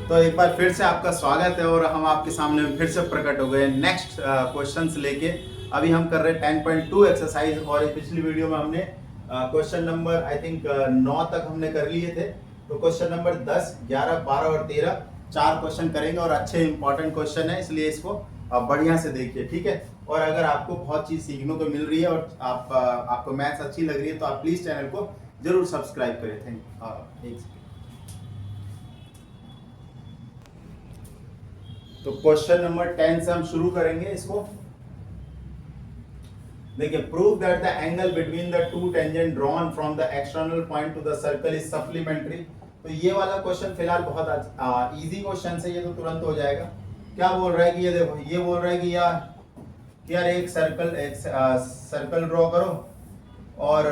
तो एक बार फिर से आपका स्वागत है और हम आपके सामने फिर से प्रकट हो गए नेक्स्ट क्वेश्चंस लेके। अभी हम कर रहे हैं 10.2 एक्सरसाइज और पिछली वीडियो में हमने क्वेश्चन नंबर आई थिंक 9 तक हमने कर लिए थे। तो क्वेश्चन नंबर 10, 11, 12 और 13 चार क्वेश्चन करेंगे और अच्छे इंपॉर्टेंट क्वेश्चन है, इसलिए इसको बढ़िया से देखिए, ठीक है। और अगर आपको बहुत चीज सीखने को मिल रही है और आपको मैथ्स अच्छी लग रही है तो आप प्लीज चैनल को जरूर सब्सक्राइब करें। Thank you. तो क्वेश्चन नंबर 10 से हम शुरू करेंगे इसको। देखिए, prove that the angle between the two tangent drawn from the external point two the circle is supplementary. तो ये वाला क्वेश्चन फिलहाल बहुत इजी क्वेश्चन है, ये तो तुरंत हो जाएगा। क्या बोल रहा है कि ये देखो, ये बोल रहा है कि यार एक सर्कल ड्रॉ करो और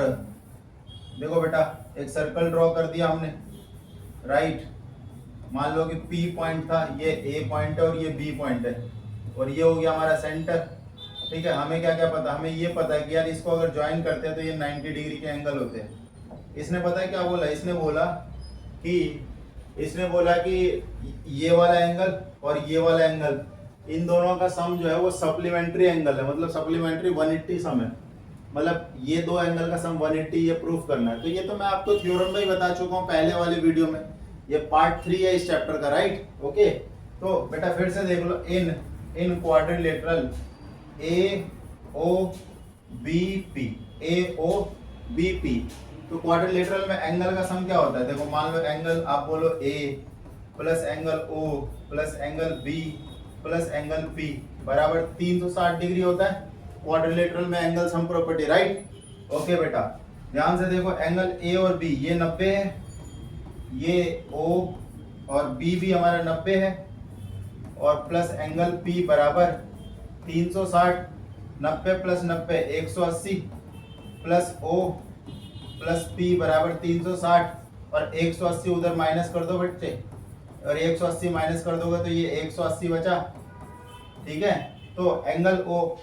देखो बेटा एक सर्कल ड्रॉ कर दिया हमने, राइट। मान लो कि P पॉइंट था, ये A पॉइंट है और ये B पॉइंट है और ये हो गया हमारा सेंटर, ठीक है। हमें क्या क्या पता, हमें ये पता है कि यार इसको अगर ज्वाइन करते हैं तो ये 90 डिग्री के एंगल होते हैं। इसने पता है क्या बोला, इसने बोला कि ये वाला एंगल और ये वाला एंगल, इन दोनों का सम जो है वो सप्लीमेंट्री एंगल है, मतलब सप्लीमेंट्री 180 सम है, मतलब ये दो एंगल का सम 180, ये प्रूफ करना है। तो ये तो मैं आपको थ्योरम में ही बता चुका हूँ पहले वाले वीडियो में, ये पार्ट 3 है इस चैप्टर का, राइट। ओके, तो बेटा फिर से देख लो, इन क्वाड्रिलेटरल AOBP, तो क्वाड्रिलेटरल में एंगल का सम क्या होता है। देखो मान लो एंगल आप बोलो A plus angle O plus angle B plus angle P बराबर 360 डिग्री होता है क्वाड्रिलेटरल में angle sum property, right. Okay बेटा ध्यान से देखो, एंगल A और B ये 90 है, ये O और B भी हमारा 90 है और प्लस एंगल P बराबर 360, 90 plus 90 180 plus O plus P बराबर 360 और 180 उधर माइनस कर दो बच्चे, और 180 माइनस कर दोगे तो ये 180 बचा, ठीक है। तो एंगल O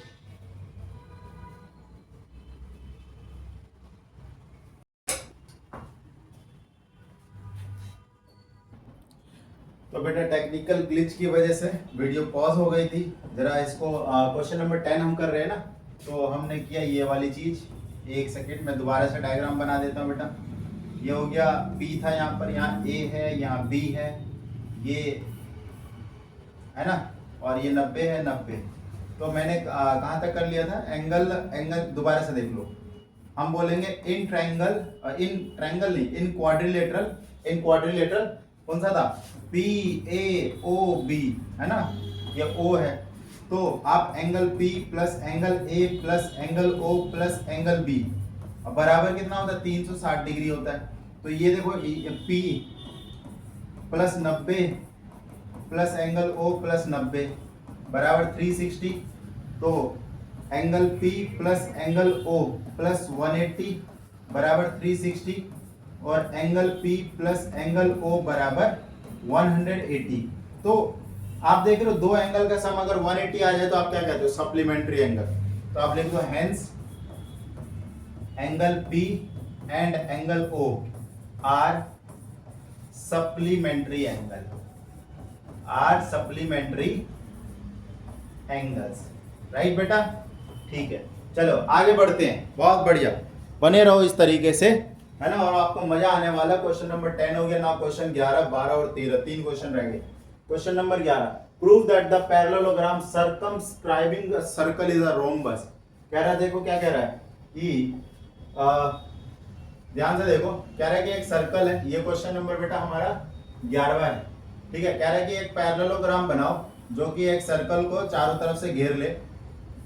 तो बेटा टेक्निकल ग्लिच की वजह से वीडियो पॉज हो गई थी जरा। इसको क्वेश्चन नंबर 10 हम कर रहे हैं ना, तो हमने किया ये वाली चीज। एक सेकंड में दोबारा से डायग्राम बना देता हूँ बेटा। ये हो गया P था यहाँ पर, यहाँ A है, यहाँ B है, ये है ना, और ये 90 है, 90। तो मैंने कहाँ तक कर लिया था, एंगल दोबारा से देख लो। हम बोलेंगे इन ट्रायंगल नहीं, इन क्वाड्रिलेटरल कौन सा था, PAOB है ना, ये O है। तो आप angle P plus angle A plus angle O plus angle B बराबर कितना होता है, 360 डिग्री होता है। तो ये देखो P plus 90 plus angle O plus 90 बराबर 360। तो angle P plus angle O plus 180 बराबर 360 और angle P plus angle O बराबर 180। तो आप देख रहे हो दो एंगल का सम अगर 180 आ जाए तो आप क्या कहते हो, सप्लीमेंट्री एंगल। तो आप लिख दो hence angle P and angle O are supplementary angles, right बेटा, ठीक है। चलो आगे बढ़ते हैं, बहुत बढ़िया, बने रहो इस तरीके से, है ना, और आपको मजा आने वाला। क्वेश्चन नंबर 10 हो गया ना, क्वेश्चन 11, 12 और 13 तीन क्वेश्चन रहेंगे। Question number 11, prove that the parallelogram circumscribing circle is a rhombus. कह रहा है, देखो क्या कह रहा है कि ध्यान से देखो, कह रहा है कि एक सर्कल है, ये क्वेश्चन नंबर बेटा हमारा 11वां है, ठीक है। कह रहा है कि एक पैरेललोग्राम बनाओ जो कि एक सर्कल को चारों तरफ से घेर ले।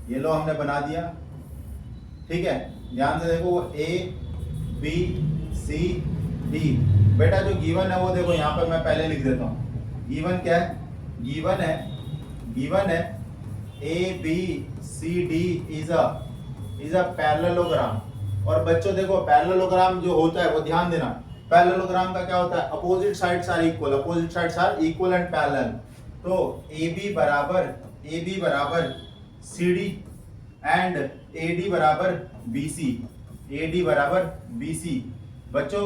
ये लो हमने बना दिया, ठीक है। ध्यान से देखो, A B C D बेटा जो गिवन है वो देखो यहाँ पर मैं पहले लिख देता हूँ। गिवन क्या है, गिवन है A B C D is a parallelogram. और बच्चों देखो पैरेललोग्राम जो होता है वो ध्यान देना, पैरेललोग्राम का क्या होता है, opposite sides are equal and parallel. तो AB बराबर CD एंड AD बराबर BC। बच्चों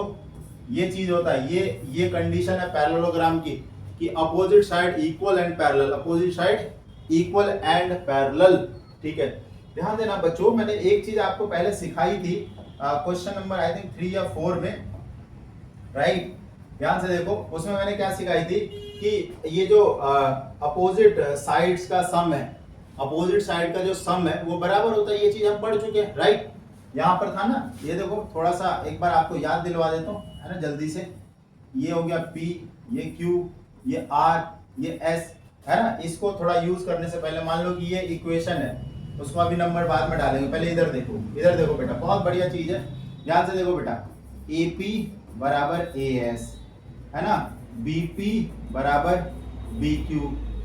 ये चीज होता है, ये कंडीशन है पैरेललोग्राम की कि opposite side equal and parallel, opposite side equal and parallel. ठीक है, ध्यान देना बच्चों, मैंने एक चीज आपको पहले सिखाई थी क्वेश्चन नंबर आई थिंक 3 या 4 में, राइट। ध्यान से देखो, उसमें मैंने क्या सिखाई थी कि ये जो अपोजिट साइड्स का सम है, अपोजिट साइड का जो सम है वो बराबर होता है, ये चीज हम पढ़ चुके हैं, राइट। यहाँ पर था ना, ये देखो थोड़ा सा एक बार आपको याद दिलवा देता हूँ, है ना, जल्दी से। ये हो गया P, ये Q, ये R, ये S, है ना। इसको थोड़ा यूज करने से पहले मान लो कि ये इक्वेशन है, उसको अभी नंबर बाद में डालेंगे, पहले इधर देखो, इधर देखो बेटा, बहुत बढ़िया चीज है, ध्यान से देखो बेटा। AP बराबर AS, है ना, BP बराबर BQ,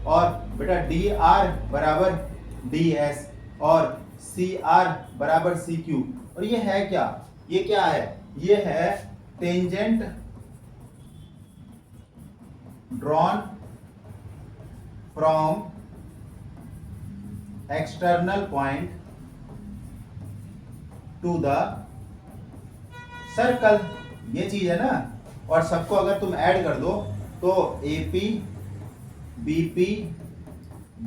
और बेटा DR बराबर DS, और CR बराबर CQ। और ये है क्या, ये क्या है, ये है tangent drawn from external point two the circle, ये चीज है ना। और सबको अगर तुम ऐड कर दो तो AP, BP,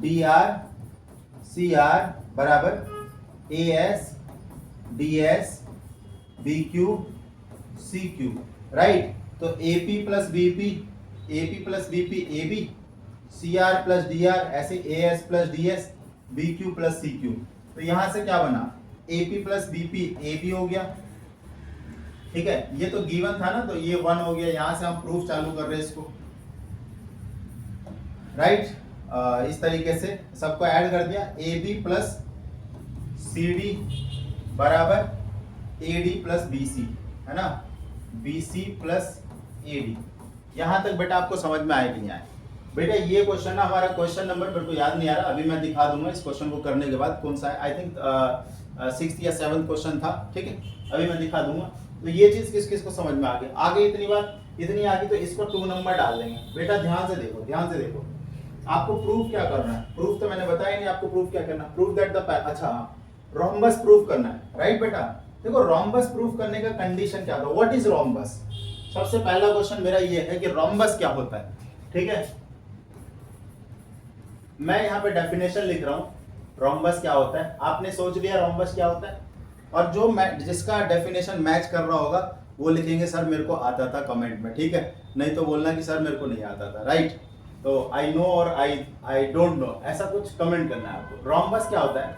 DR, CR बराबर AS, DS, BQ, CQ, right. तो AP plus BP, AP plus BP AB, CR plus DR, ऐसे AS plus DS, BQ plus CQ। तो यहां से क्या बना, AP प्लस BP AB हो गया, ठीक है। ये तो गिवन था ना, तो ये 1 हो गया। यहां से हम प्रूफ चालू कर रहे हैं इसको, राइट। इस तरीके से सबको ऐड कर दिया, AB प्लस CD बराबर AD प्लस BC, है ना, BC प्लस AD। यहां तक बेटा आपको समझ में आया कि नहीं आया? बेटा ये क्वेश्चन ना, हमारा क्वेश्चन नंबर मेरे को याद नहीं आ रहा, अभी मैं दिखा दूंगा इस क्वेश्चन को करने के बाद कौन सा है। आई थिंक 6th या 7th क्वेश्चन था, ठीक है, अभी मैं दिखा दूंगा। तो ये चीज किस किस को समझ में आ गई, आगे इतनी बात इतनी आ गई, तो इसको 2 नंबर डाल देंगे। बेटा ध्यान से देखो, ध्यान से देखो, आपको प्रूफ क्या करना है। प्रूफ तो मैंने बताया नहीं आपको, प्रूफ क्या करना, प्रूफ दैट द, अच्छा रोम्बस प्रूफ करना है, राइट बेटा। देखो रोम्बस प्रूफ करने का कंडीशन क्या था, व्हाट इज रोम्बस। सबसे पहला क्वेश्चन मेरा ये है कि रोम्बस क्या होता है, ठीक है। मैं यहाँ पे डेफिनेशन लिख रहा हूँ, रोम्बस क्या होता है, आपने सोच लिया रोम्बस क्या होता है। और जो जिसका डेफिनेशन मैच कर रहा होगा वो लिखेंगे सर मेरे को आता था कमेंट में, ठीक है, नहीं तो बोलना कि सर मेरे को नहीं आता था, राइट। तो आई नो और आई डोंट नो, ऐसा कुछ कमेंट करना है आपको। रोम्बस क्या होता है,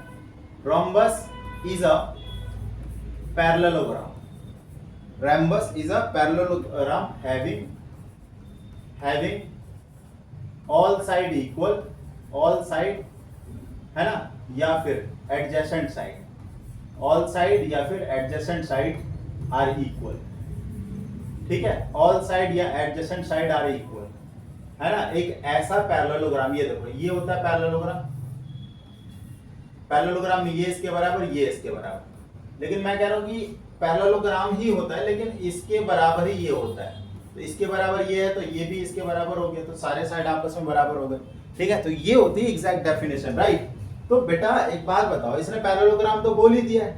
rhombus is a parallelogram, rhombus is a parallelogram having all side equal, all side, है ना, या फिर एडजेसेंट साइड, ऑल साइड या फिर एडजेसेंट साइड आर इक्वल, ठीक है, ऑल साइड या एडजेसेंट साइड आर इक्वल, है ना। एक ऐसा पैरेललोग्राम, ये देखो ये होता है पैरेललोग्राम, पैरेललोग्राम ये इसके बराबर, ये इसके बराबर। लेकिन मैं कह रहा हूं कि पैरेललोग्राम ही होता है, लेकिन इसके बराबर ही ये होता है। तो इसके बराबर ये है, तो ये भी इसके बराबर हो गया, तो सारे साइड आपस में बराबर हो गए, ठीक है। तो ये होती है एग्जैक्ट डेफिनेशन, राइट। तो बेटा एक बात बताओ, इसने पैरेललोग्राम तो बोल ही दिया है,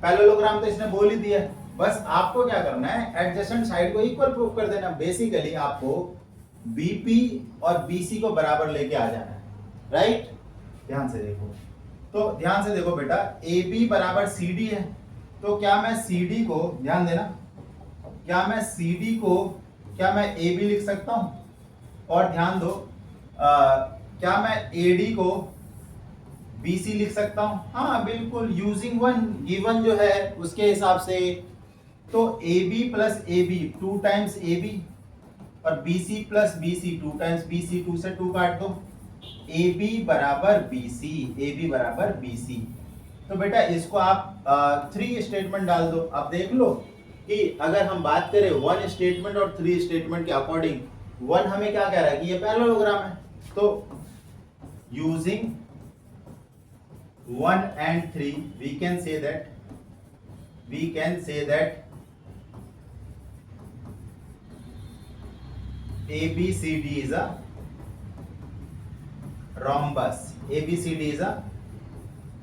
पैरेललोग्राम तो इसने बोल ही दिया है, बस आपको क्या करना है, एडजेसेंट साइड को इक्वल प्रूफ कर देना। बेसिकली आपको बीपी और बीसी को बराबर लेके आ जाना है, राइट। ध्यान से देखो, तो ध्यान से देखो बेटा, AB बराबर CD है, तो क्या मैं CD को, ध्यान देना, क्या मैं CD को, क्या मैं AB लिख सकता हूं? और ध्यान दो, क्या मैं AD को BC लिख सकता हूं? हाँ बिल्कुल, यूजिंग वन गिवन जो है उसके हिसाब से। तो AB plus AB 2 times AB, और BC plus BC 2 times BC, 2 से 2 काट दो, AB बराबर BC, AB बराबर BC। तो बेटा इसको आप 3 स्टेटमेंट डाल दो। अब देख लो कि अगर हम बात करें 1 स्टेटमेंट और 3 स्टेटमेंट के अकॉर्डिंग, 1 हमें क्या कह रहा है कि ये पैरेललोग्राम है, तो using 1 and 3 we can say that ABCD is a rhombus, ABCD is a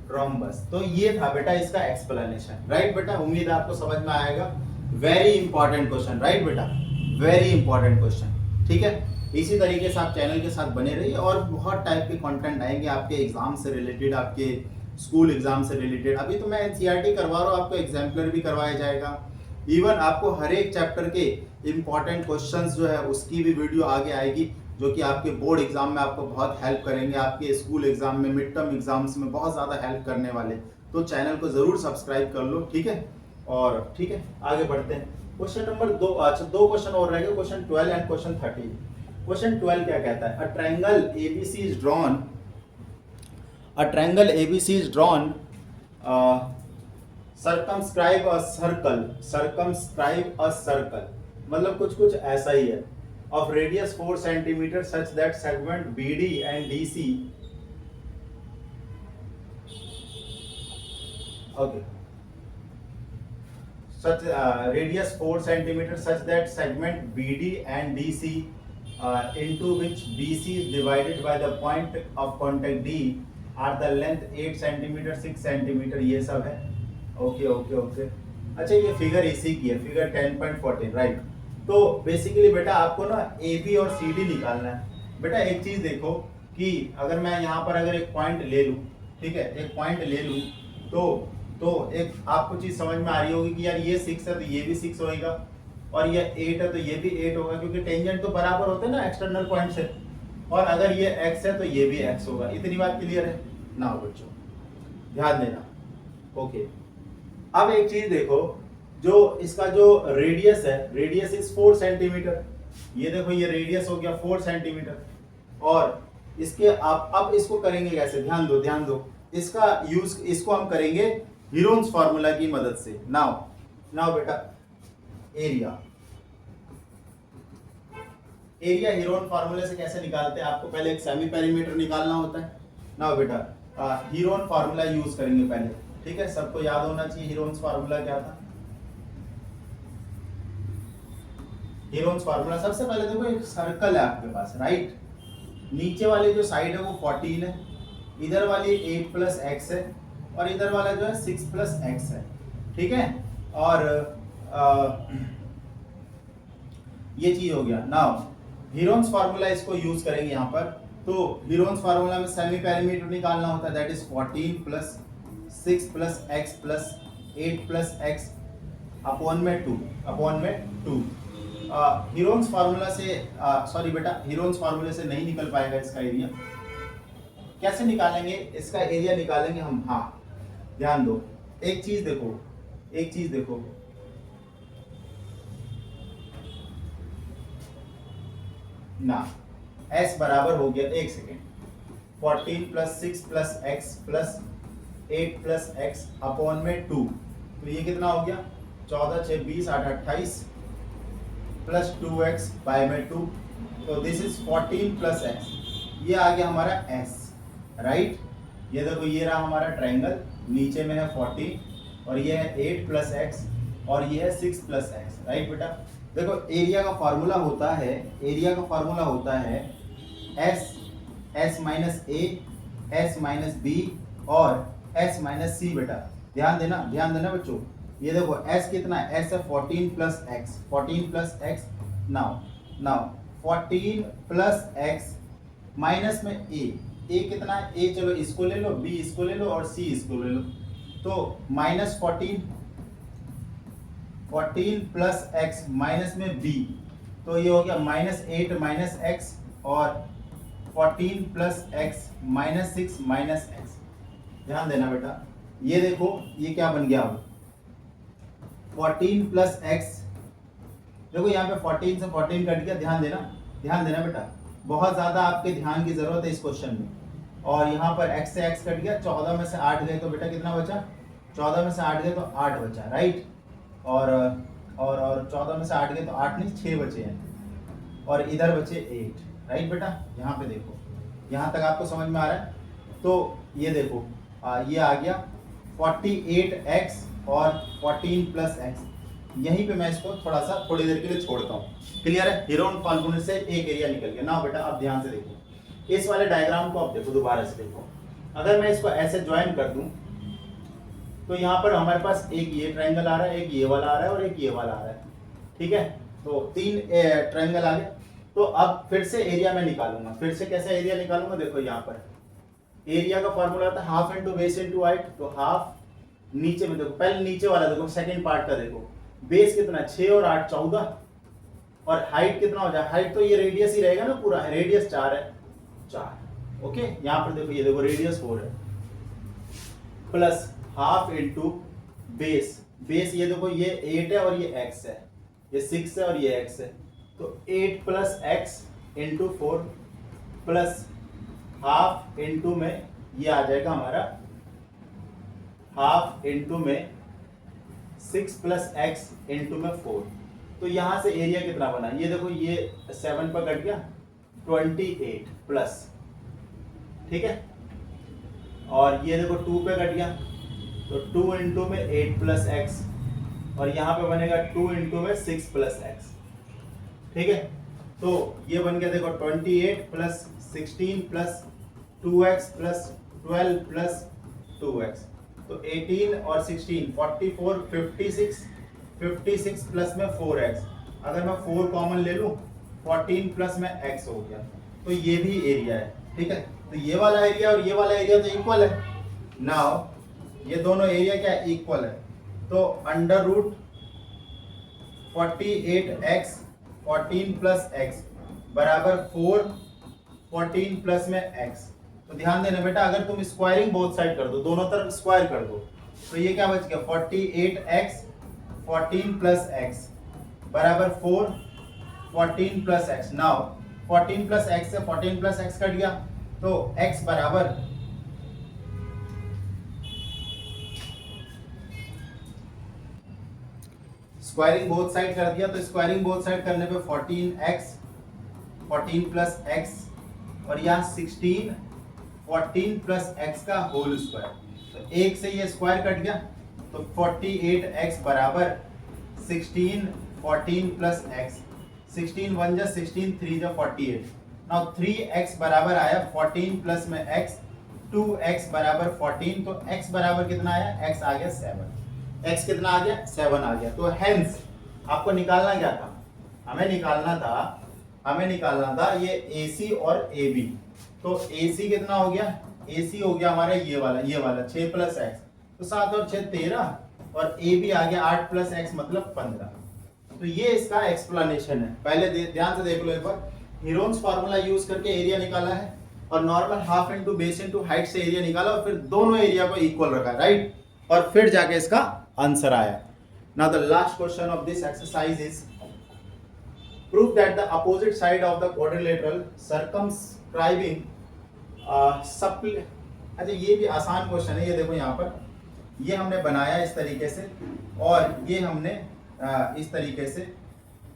rhombus। तो ये था बेटा इसका एक्सप्लेनेशन, राइट बेटा, उम्मीद आपको समझ में आएगा। वेरी इंपॉर्टेंट क्वेश्चन, राइट बेटा, वेरी इंपॉर्टेंट क्वेश्चन, ठीक है। इसी तरीके से आप चैनल के साथ बने रहिए और बहुत टाइप के कंटेंट आएंगे आपके एग्जाम से रिलेटेड, आपके स्कूल एग्जाम से रिलेटेड। अभी तो मैं एनसीईआरटी करवा रहा हूँ, आपको एग्जाम्पलर भी करवाया जाएगा। इवन आपको हर एक चैप्टर के इम्पॉर्टेंट क्वेश्चंस जो है उसकी भी वीडियो आगे आएगी, जो कि आपके बोर्ड एग्जाम में आपको बहुत हेल्प करेंगे, आपके स्कूल एग्जाम में, मिड टर्म एग्जाम्स में बहुत ज़्यादा हेल्प करने वाले। तो चैनल को ज़रूर सब्सक्राइब कर लो, ठीक है। और ठीक है, आगे बढ़ते हैं। क्वेश्चन नंबर 2, अच्छा 2 क्वेश्चन और रह गए, क्वेश्चन 12 एंड क्वेश्चन 13। क्वेश्चन 12 क्या कहता है? A triangle ABC is drawn, a triangle ABC is drawn, circumscribe a circle, circumscribe a circle, मतलब कुछ कुछ ऐसा ही है, of radius 4 centimeter such that segment BD and DC, okay, such radius 4 centimeter such that segment BD and DC into which BC is divided by the point of contact D are the length 8 centimeter 6 centimeter, ये सब है। Okay okay okay, अच्छा ये figure इसी की है, figure 10.14, right. तो basically बेटा आपको ना AB और CD निकालना है। बेटा एक चीज देखो कि अगर मैं यहाँ पर अगर एक पॉइंट ले लूँ, ठीक है, एक पॉइंट ले लूँ, तो एक आपको चीज समझ में आ रही होगी कि यार ये 6 है तो ये भी 6 होएगा, और ये 8 है तो ये भी 8 होगा, क्योंकि टेंजेंट तो बराबर होते हैं ना एक्सटर्नल पॉइंट से, और अगर ये x है तो ये भी x होगा। इतनी बात क्लियर है ना बच्चों, ध्यान देना। ओके, अब एक चीज देखो, जो इसका जो रेडियस है, रेडियस इज 4 सेंटीमीटर, ये देखो ये रेडियस हो गया 4 सेंटीमीटर, और इसके आप अब इसको करेंगे कैसे? ध्यान दो ध्यान दो, इसका यूज इसको हम करेंगे हीरोन्स फार्मूला की मदद से। नाउ बेटा एरिया, एरिया हीरोन फार्मूले से कैसे निकालते हैं? आपको पहले एक सेमी पेरीमीटर निकालना होता है। नाउ बेटा हीरोन फार्मूला यूज करेंगे पहले, ठीक है, सबको याद होना चाहिए हीरोन्स फार्मूला क्या था। हीरोन्स फार्मूला सबसे पहले देखो, एक सर्कल है आपके पास, राइट, नीचे वाली जो साइड है वो 14 है, इधर वाली 8 प्लस एक्स है, और इधर वाला जो है 6 प्लस एक्स है, ठीक है। और ये चीज हो गया। नाउ हीरोन्स फार्मूला इसको यूज करेंगे यहाँ पर, तो हीरोन्स फार्मूला में सेमी पेरीमीटर निकालना होता है, that is 14 plus 6 plus x plus 8 plus x upon में 2। हीरोन्स फार्मूला से सॉरी बेटा, हीरोन्स फार्मूले से नहीं निकल पाएगा इसका एरिया। कैसे निकालेंगे इसका एरिया? निकालेंगे हम, हाँ ध्यान दो, एक चीज देखो, ना s बराबर हो गया, एक second, 14 plus 6 plus x plus 8 plus x upon में 2, तो ये कितना हो गया? 14 6 20 8 28 प्लस 2x बाय में 2, तो दिस इज 14 प्लस x, ये आ गया हमारा s, राइट। ये देखो ये रहा हमारा ट्रायंगल, नीचे में है 14 और ये है 8 प्लस एक्स और ये है 6 प्लस एक्स, राइट बेटा। देखो एरिया का फार्मूला होता है s माइनस ए, s माइनस बी और s माइनस सी। बेटा ध्यान देना बच्चों, ये देखो s कितना है? s है 14 plus x. Now 14 plus x minus में a कितना है? a चलो इसको ले लो, b इसको ले लो और c इसको ले लो, तो माइनस 14 प्लस एक्स माइनस में b, तो ये हो गया माइनस 8 माइनस एक्स और 14 plus x minus 6 minus x. ध्यान देना बेटा, ये देखो ये क्या बन गया अब 14 प्लस एक्स, देखो यहाँ पे 14 से 14 कट गया। ध्यान देना बेटा, बहुत ज़्यादा आपके ध्यान की ज़रूरत है इस क्वेश्चन में। और यहाँ पर x से x कट गया, 14 में से 8 गए तो बेटा कितना बचा? 14 में से 8 गए तो 8 बचा, राइट। और 14 में से 8 गए तो 8 नहीं 6 बचे हैं, और इधर बचे 8, राइट बेटा। यहाँ पे देखो, यहाँ तक आपको समझ में आ रहा है? तो ये देखो ये आ गया 48x और 14 प्लस एक्स। यहीं पे मैं इसको थोड़ी देर के लिए छोड़ता हूँ। क्लियर है? हीरोन फार्मूले से एक एरिया निकल गया ना बेटा। अब ध्यान से देखो इस वाले डायग्राम को, अब देखो दोबारा से देखो। अगर मैं इसको ऐसे ज्वाइन कर दूं तो यहाँ पर हमारे पास एक ये ट्रायंगल आ रहा है, एक ये वाला आ रहा है और एक ये वाला आ रहा है, ठीक है। तो 3 ट्रायंगल आ गए। तो अब फिर से एरिया में निकालूंगा, फिर से कैसे एरिया निकालूंगा, देखो यहाँ पर एरिया का फॉर्मूला था half into base into height, तो हाफ नीचे में देखो, पहले नीचे वाला देखो, सेकंड पार्ट का देखो, बेस कितना 6 और 8 14, और हाइट कितना हो जाए, हाइट तो ये रेडियस ही रहेगा ना पूरा, रेडियस 4 है 4, ओके। यहाँ पर देखो, ये देखो रेडियस 4 है, plus half into base, base ये देखो ये 8 है और ये x है, ये 6 है और ये x है, तो 8 plus x into 4 plus half into में ये आ जाएगा हमारा हाफ इंटू में 6 प्लस x इंटू में 4। तो यहां से एरिया कितना बना, ये देखो ये 7 पर कट गया 28 प्लस, ठीक है, और ये देखो 2 पे कट गया तो 2 इंटू में 8 प्लस एक्स, और यहाँ पे बनेगा 2 इंटू में 6 प्लस एक्स, ठीक है। तो ये बन गया देखो 28 plus 16 plus 2x plus 12 plus 2x, तो 18 और 16 44 56, 56 प्लस में 4x, अगर मैं 4 कॉमन ले लूँ 14 प्लस में x हो गया, तो ये भी एरिया है, ठीक है। तो ये वाला एरिया और ये वाला एरिया तो इक्वल है, नाउ ये दोनों एरिया क्या इक्वल है, तो under root 48x 14 plus x बराबर 4 14 प्लस में x। तो ध्यान देना बेटा, अगर तुम स्क्वायरिंग बोथ साइड कर दो, दोनों तरफ स्क्वायर कर दो, तो ये क्या बच गया 48x 14 प्लस x बराबर 4 14 plus x। Now 14 plus x से 14 प्लस x कट गया, तो x बराबर स्क्वायरिंग बोथ साइड कर दिया, तो स्क्वायरिंग बोथ साइड करने पे 14x 14 प्लस x और यहाँ 16 14 प्लस x का होल स्क्वायर, तो एक से ये स्क्वायर कट गया, तो 48x बराबर 16 14 प्लस x, 16 1 जा 16 3 जा 48। नाउ 3x बराबर आया 14 प्लस में x, 2x बराबर 14, तो x बराबर कितना आया, x आ गया 7, x कितना आ गया 7 आ गया। तो हेंस आपको निकालना क्या था, हमें निकालना था ये AC और AB। तो AC कितना हो गया, AC हो गया हमारा ये वाला 6 प्लस x, तो 7 और 6 13, और AB आ गया 8 प्लस x मतलब 15। तो ये इसका एक्सप्लेनेशन है। पहले ध्यान से देख लो एक बार, हीरोन्स फार्मूला यूज करके एरिया निकाला है, और normal half into base into height से एरिया निकाला, और फिर दोनों एरिया को इक्वल रखा, राइट, और फिर जाके इसका आंसर आया। Now the last question of this exercise is prove that the opposite side of the quadrilateral circumscribing अच्छा, ये भी आसान क्वेश्चन है, ये देखो यहाँ पर ये हमने बनाया इस तरीके से, और ये हमने इस तरीके से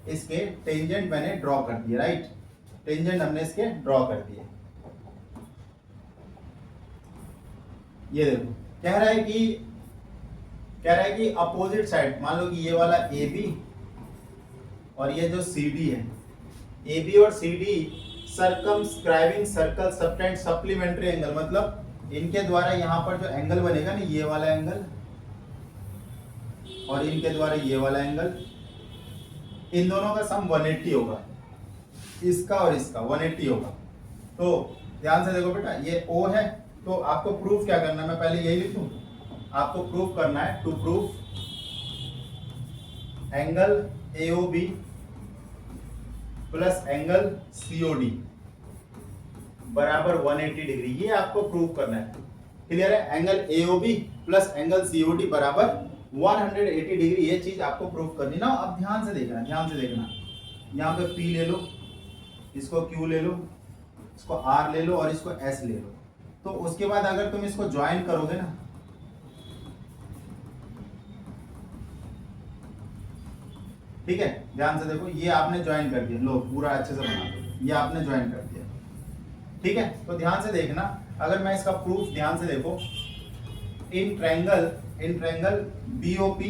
इसके टेंजेंट मैंने ड्रॉ कर दिए, राइट, टेंजेंट हमने इसके ड्रॉ कर दिए। ये देखो कह रहा है कि अपोजिट साइड, मान लो कि ये वाला AB और ये जो CD है, AB और CD circumscribing circle subtend supplementary angle, मतलब इनके द्वारा यहाँ पर जो एंगल बनेगा ना, ये वाला एंगल और इनके द्वारा ये वाला एंगल, इन दोनों का सम 180 होगा, इसका और इसका 180 होगा। तो ध्यान से देखो बेटा, ये O है, तो आपको प्रूफ क्या करना है, मैं पहले यही लिखूं, आपको प्रूफ करना है, to proof angle AOB plus angle COD बराबर 180 डिग्री, ये आपको प्रूफ करना है, क्लियर है। Angle AOB plus angle COD बराबर 180 डिग्री, ये चीज आपको प्रूफ करनी ना। अब ध्यान से देखना, यहाँ पे P ले लो, इसको Q ले लो, इसको R ले लो और इसको S ले लो। तो उसके बाद अगर तुम इसको ज्वाइन करोगे ना, ठीक है, ध्यान से देखो, ये आपने ज्वाइन कर दिया, लो पूरा अच्छे से बना दो, ये आपने ज्वाइन कर दिया, ठीक है। तो ध्यान से देखना, अगर मैं इसका प्रूफ ध्यान से देखो, in triangle BOP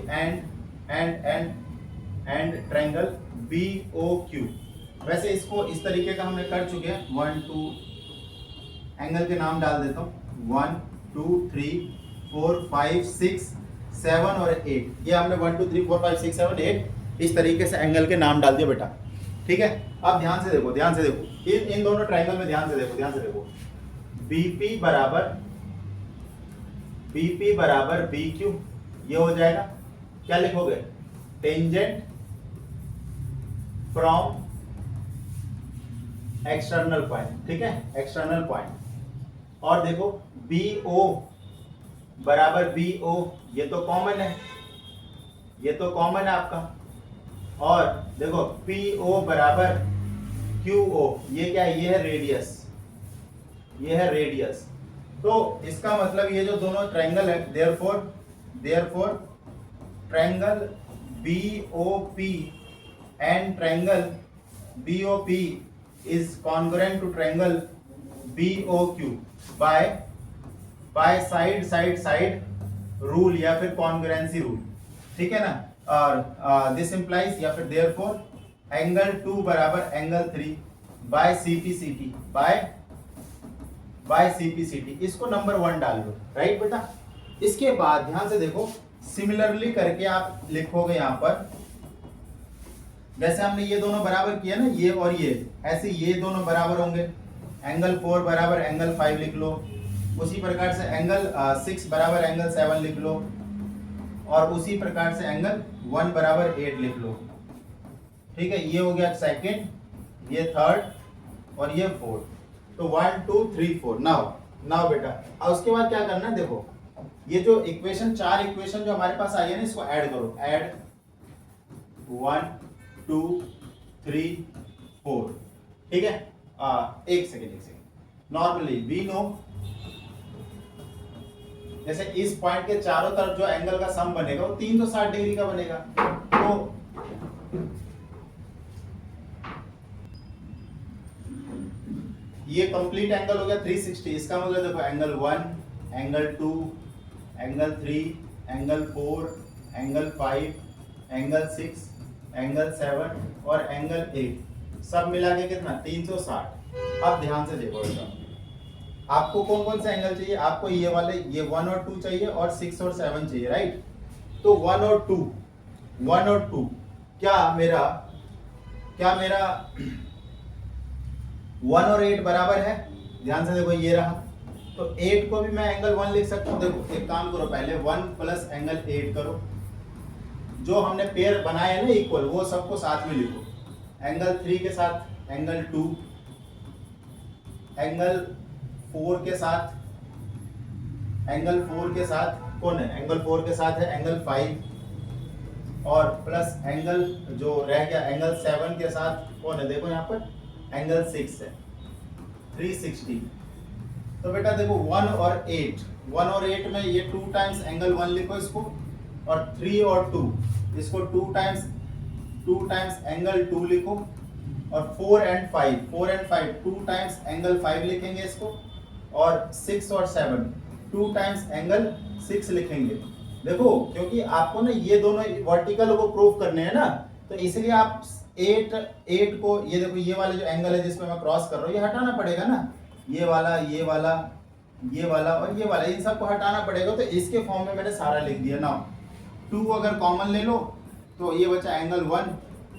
and triangle BOQ, वैसे इसको इस तरीके का हमने कर चुके हैं। 1 2 एंगल के नाम डाल देता हूँ, 1 2 3 4 5 6 7 और 8, ये हमने 1 2 3 4 5 6 7 8 इस तरीके से एंगल के नाम डाल दिया बेटा, ठीक है। अब ध्यान से देखो, ध्यान से देखो, इन दोनों ट्रायंगल में ध्यान से देखो, ध्यान से देखो। बीपी बराबर बी क्यू, ये हो जाएगा, क्या लिखोगे, टेंजेंट फ्रॉम एक्सटर्नल पॉइंट, ठीक है, एक्सटर्नल पॉइंट। और देखो BO बराबर BO, ये तो कॉमन है, ये तो कॉमन है आपका। और देखो PO बराबर QO, ये क्या है, ये है रेडियस, ये है रेडियस। तो इसका मतलब ये जो दोनों ट्रायंगल है, therefore triangle BOP and triangle BOP is congruent to triangle BOQ by side rule या फिर कॉन्ग्रुएंसी रूल, ठीक है ना। और दिस इंप्लाइज या फिर देयरफॉर एंगल 2 बराबर angle 3 by CPCT, by CPCT, इसको नंबर 1 डाल दो, राइट बेटा। इसके बाद ध्यान से देखो, सिमिलरली करके आप लिखोगे यहां पर, जैसे हमने ये दोनों बराबर किया ना, ये और ये, ऐसे ये दोनों बराबर होंगे, एंगल 4 बराबर एंगल 5 लिख लो, उसी प्रकार से एंगल 6 बराबर एंगल 7 लिख लो, और उसी प्रकार से एंगल 1 बराबर 8 लिख लो, ठीक है। ये हो गया सेकंड, ये थर्ड और ये फोर्थ। तो 1 2 3 4। नाउ बेटा, और उसके बाद क्या करना है, देखो ये जो इक्वेशन, 4 इक्वेशन जो हमारे पास आई है ना, इसको ऐड करो, ऐड 1 2 3 4, ठीक है। एक सेकेंड, नॉर्मली वी नो, जैसे इस पॉइंट के चारों तरफ जो एंगल का सम बनेगा वो 360 डिग्री का बनेगा। तो ये कंप्लीट एंगल हो गया 360। इसका मतलब देखो, angle 1, angle 2, angle 3, angle 4, angle 5, angle 6, angle 7 और एंगल 8, सब मिला के कितना, 360। अब ध्यान से देखो बेटा, आपको कौन कौन से एंगल चाहिए, आपको ये वाले, ये 1 और 2 चाहिए, और 6 और 7 चाहिए, राइट। तो 1 और 2, क्या मेरा 1 और 8 बराबर है, ध्यान से देखो, ये रहा। तो 8 को भी मैं एंगल 1 लिख सकता हूँ। देखो एक काम करो, पहले 1 प्लस एंगल 8 करो, जो हमने पेयर बनाए हैं ना इक्वल, वो सबको साथ में लिखो। एंगल 3 के साथ एंगल 2, एंगल 4 के साथ, एंगल 4 के साथ कौन है, एंगल 4 के साथ है एंगल 5, और प्लस एंगल जो रह गया एंगल 7 के साथ कौन है, देखो यहाँ पर एंगल 6 है, 360। तो बेटा देखो 1 और 8 में ये 2 टाइम्स एंगल 1 लिखो इसको, और 3 और 2 इसको 2 टाइम्स एंगल 2 लिखो, और 4 एंड 5 2 टाइम्स एंगल 5 लिखेंगे इसको, और 6 और 7 2 टाइम्स एंगल 6 लिखेंगे। देखो क्योंकि आपको ना ये दोनों वर्टिकल को प्रूव करने हैं ना, तो इसलिए आप 8 को, ये देखो ये वाले जो एंगल है जिसपे मैं क्रॉस कर रहा हूँ, ये हटाना पड़ेगा ना, ये वाला और ये वाला, इन सबको हटाना पड़ेगा। तो इसके फॉर्म में मैंने सारा लिख दिया ना। 2 अगर कॉमन ले लो तो ये बचा angle 1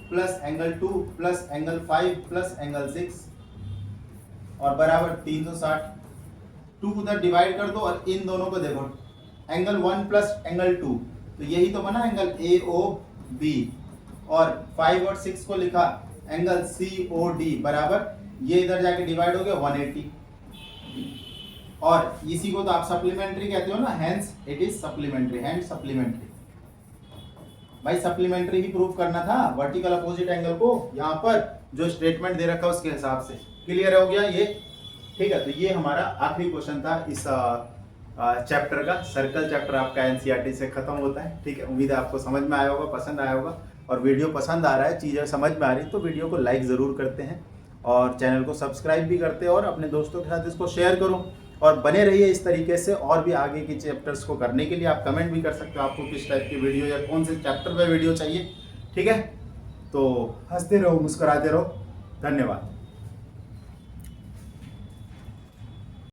plus angle 2 plus angle 5 plus angle 6 और बराबर 360। 2 उधर डिवाइड कर दो और इन दोनों को देखो, एंगल 1 प्लस एंगल 2, तो यही तो बना एंगल AOB, और 5 और 6 को लिखा एंगल COD बराबर, ये इधर जाके डिवाइड हो गया 180, और इसी को तो आप सप्लीमेंट्री कहते हो ना, hence it is supplementary, hand supplementary. भाई सप्लीमेंट्री ही प्रूव करना था वर्टिकल अपोजिट एंगल को, यहाँ पर जो स्टेटमेंट दे रखा है उसके हिसाब से। क्लियर हो गया ये, ठीक है। तो ये हमारा आखिरी क्वेश्चन था इस चैप्टर का। सर्कल चैप्टर आपका NCERT से खत्म होता है, ठीक है। उम्मीद है आपको समझ में आया होगा, पसंद आया होगा, और वीडियो पसंद आ रहा है, चीज़ें समझ में आ रही तो वीडियो को लाइक ज़रूर करते हैं, और चैनल को सब्सक्राइब भी करते हैं, और अपने दोस्तों के साथ इसको शेयर करो, और बने रहिए इस तरीके से। और भी आगे की चैप्टर्स को करने के लिए आप कमेंट भी कर सकते हो, आपको किस टाइप की वीडियो या कौन से चैप्टर पे वीडियो चाहिए, ठीक है। तो हंसते रहो, मुस्कुराते रहो, धन्यवाद।